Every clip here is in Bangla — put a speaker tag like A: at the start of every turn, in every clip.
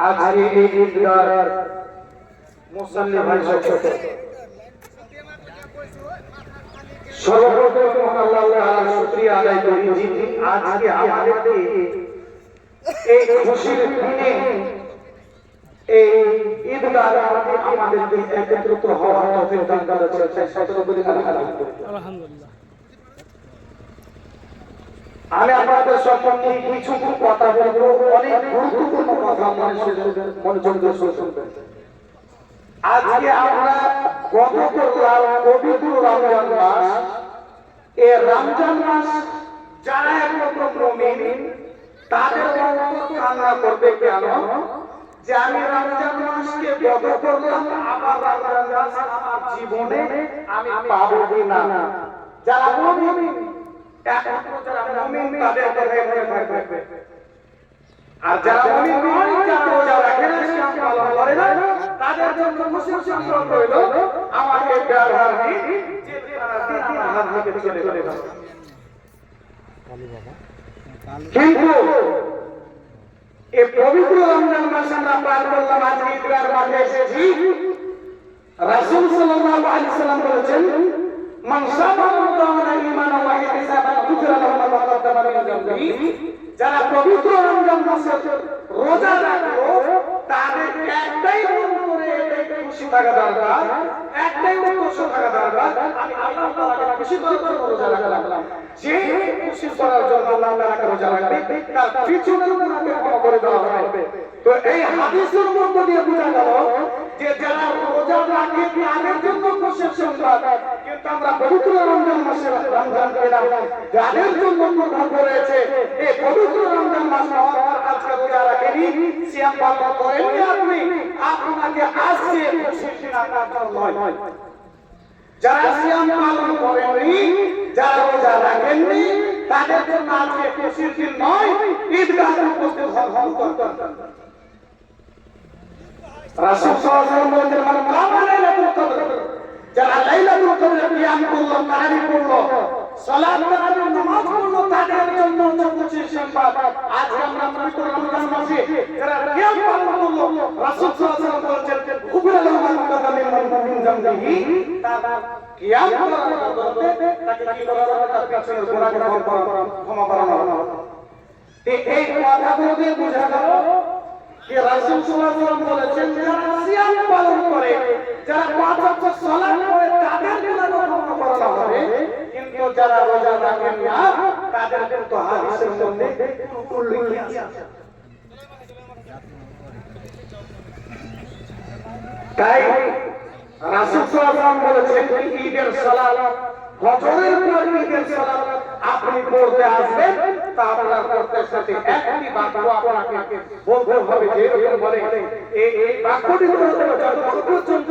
A: আজকে এই ঈদগার মুসল্লি ভাই সর্বপ্রথম আল্লাহ তাআলার শুকরিয়া আদায় করি যিনি আজকে আমাদেরকে এই খুশির দিনে এই ঈদগার আমাদেরকে একত্রিত হওয়ার তৌফিক দান করেছেন। সকলে বলি আলহামদুলিল্লাহ। আমি আপনাদের সম্পর্কে কিছু কথা বলবো, অনেক গুরুত্বপূর্ণ কথা মনোযোগ দিয়ে শুনবেন। আজকে আমরা গত করলাম পবিত্র রমজান মাস। এই রমজান মাস যারা একরকম মুমিন তাদের অন্তর কান্না করবে কেন যে আমি রমজান মাসকে গত করলাম, আবার রমজান মাস আমার জীবনে আমি পাবো কিনা। যারা মুমিন আর যারা মুমিন নয়, যারা রোজা রাখে না, সিয়াম পালন করে না, তাদের জন্য মুসলিম সংকট হইল আমাকে ব্যবহার দিন যে তারা হাত থেকে চলে যাবে। কিন্তু এই পবিত্র রমজান মাস আমরা পার করলাম, আজকে ঈদগার মাঠে এসেছি। রাসূল সাল্লাল্লাহু আলাইহি সাল্লাম বলেছেন, মান সামা রমাদান ঈমানান ওয়া ইহতিসাবান গুফিরা লাহু মা তাকাদ্দামা মিন যামবিহি। যারা পবিত্র রমজান মাসে রোজা রাখলো তাদের একটাই মনে খুশি থাকা দরকার, একটাই উদ্দেশ্য থাকা দরকার, আমি আল্লাহ তাআলাকে খুশি করার জন্য রোজা রাখলাম। যে খুশি করার জন্য আল্লাহ তাআলাকে রোজা রাখবে তার পিছনে গুনাহকে ক্ষমা করে দেওয়া হবে। তো এই হাদিসের মধ্য দিয়ে বোঝা গেল যে যারা রোজা রাখে তাদের জন্য খুশির সংবাদ, কিন্তু আমরা পবিত্র রমজান মাসে রমজান পেলাম যাদের জন্য প্রধান করেছে এই পবিত্র রমজান মাস পাওয়ার পর আজকে রোজা রাখেনি, সিয়াম পালন করেননি, আপনাকে আজকে খুশির দিন আপনার জন্য নয়। যারা সিয়াম পালন করেননি, যারা রোজা রাখেননি, তাদের জন্য আজকে খুশির দিন নয়, ঈদগাহে উপস্থিত হওয়ার দরকার। রাসূল সাল্লাল্লাহু আলাইহি ওয়াসাল্লাম বলেছেন, মান কামা লাইলাতুল কদর, যারা লাইলাতুল কদরে কিয়াম করলো, তারাবি পড়লো, সালাত তারাবি নামাজ পড়লো, তাদের জন্য খুশির সংবাদ। আজকে আমরা পবিত্র রমজান মাসে যারা কিয়াম পালন করলো, রাসূল সাল্লাল্লাহু আলাইহি ওয়াসাল্লাম বলেছেন, গুফিরা লাহু মা তাকাদ্দামা মিন যামবিহি, তারা কিয়াম করার বদলে তাকে কি করা হবে, তার পিছনের গুনাহকে ক্ষমা করা হবে। এই কথাগুলো দিয়ে বোঝা গেল যে রাসূল সাল্লাল্লাহু আলাইহি ওয়াসাল্লাম বলেছেন, যারা সিয়াম পালন করে, যারা পাঁচ ওয়াক্ত সালাত পড়ে, তাদের গুনাহ ক্ষমা করা হবে, কিন্তু যারা রোজা রাখেন না তাদের কিন্তু হাদিসের মধ্যে উল্লেখ আছে। তাই রাসূল সাল্লাল্লাহু আলাইহি ওয়াসাল্লাম বলেছেন, ঈদের সালাত, ফজরের পর ঈদের সালাত আপনি পড়তে আসবেন, তা আপনার করতে সাথে একটি বাক্য আপনাকে বলতে হবে, যে এরকম বলে এই বাক্যটি বলতে হবে যতক্ষণ পর্যন্ত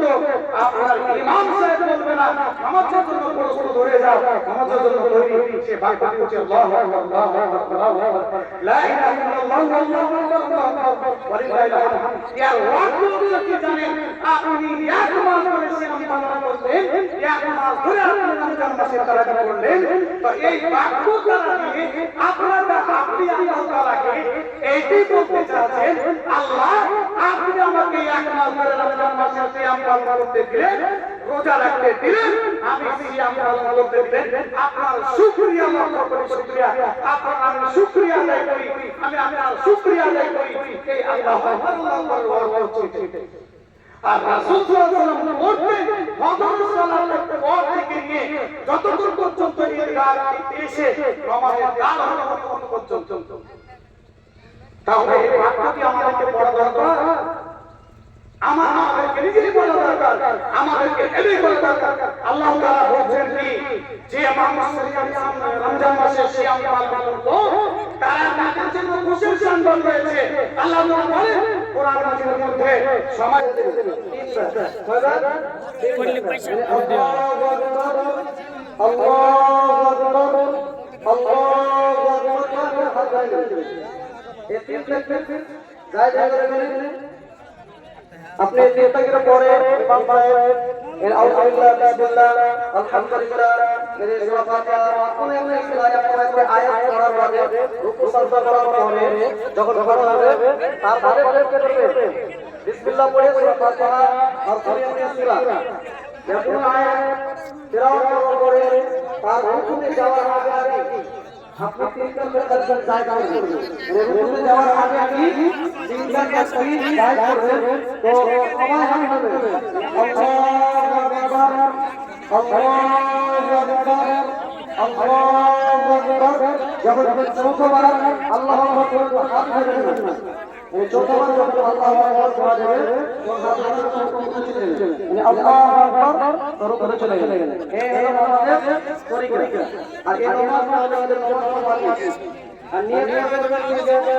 A: আপনার ইমাম সাহেব বলবে না নামাজের জন্য প্রশ্ন ধরে যাও, নামাজের জন্য তৈরি, সে বাক্যটি হচ্ছে আল্লাহু আকবার, আল্লাহু আকবার, আল্লাহু আকবার, লা ইলাহা ইল্লাল্লাহ, আল্লাহু আকবার, আল্লাহু আকবার, ওয়া লিল্লাহিল হামদ। এর অর্থ কি জানেন? আপনি এক মাস ধরে সিয়াম পালন করলেন, এক মাস ধরে আপনি রমজান মাসে তারাবি করলেন, তো এই বাক্য দ্বারা আপনি আল্লাহ তাআলাকে এইটাই বলতে চাচ্ছেন, আল্লাহ আপনি আমাকে এক মাস ধরে রমজান মাসে সিয়াম পালন করতে দিলেন, রোজা রাখতে দিলেন, আমি সিয়াম পালন করতে দিলেন, আপনার শুকরিয়া লক্ষ্য করি, শুকরিয়া আপনার আমি শুকরিয়া আদায় করি, আমি আপনার শুকরিয়া আদায় করি। এই আল্লাহু আকবার, আল্লাহু আকবার বলতে আর রাসূল সাল্লাল্লাহু আলাইহি ওয়াসাল্লাম বলতেন, ফজর সালাতের পর থেকে নিয়ে যতক্ষণ পর্যন্ত ঈদগাহ এসে নামাজের দান হওয়া পর্যন্ত। তাহলে এই বাক্যটি আমাদেরকে পড়া দরকার, আমাদেরকে নিজেই পড়া দরকার, আমাদেরকে এটাই পড়া দরকার। আল্লাহ তাআলা বলেন কি, যে মানুষ রমজান মাসে সিয়াম পালন করলো তারা তাদের জন্য খুশির সংবাদ রয়েছে। আল্লাহ তাআলা বলেন কোরআন মাজিদের মধ্যে সমাজ পড়লে পয়সা আল্লাহু আকবার, আল্লাহু আকবার, আল্লাহু আকবার। এই তিন তাকবীর যায় যায় করে আপনি নেতাগিরি পড়ে ইমাম সাহেব
B: এর আউযুবিল্লাহ বিসমিল্লাহ আলহামদুলিল্লাহ মেরে সূরা ফাতিহা কোন একটা আয়াত পড়ার পরে রুকু সাজদা করার পরে যখন পড়া হবে তারপরে কি করবে বিসমিল্লাহ পড়ে সূরা ফাতিহা আর সূরা যখন আয়াত তেলাওয়াত করার পরে তার রুকুতে যাওয়ার আগে আপনি তিনটা তাকবীর জায়গা করবেন রুকুতে যাওয়ার আগে তিনটা তাকবীর জায়গা করবেন তো সবাই হবে আল্লাহু আকবার আল্লাহু আকবার যখন চৌথবার আল্লাহু আকবার হাত ধরে না এই চৌথবার যখন আল্লাহু আকবার করা যাবে তখন হাত ধরে মানে আল্লাহু আকবার তরফে চলে গেলেন এই হলো আমাদের তরিকা আর এই নামাজ আমাদের নামাজ আর নিয়ত করবেন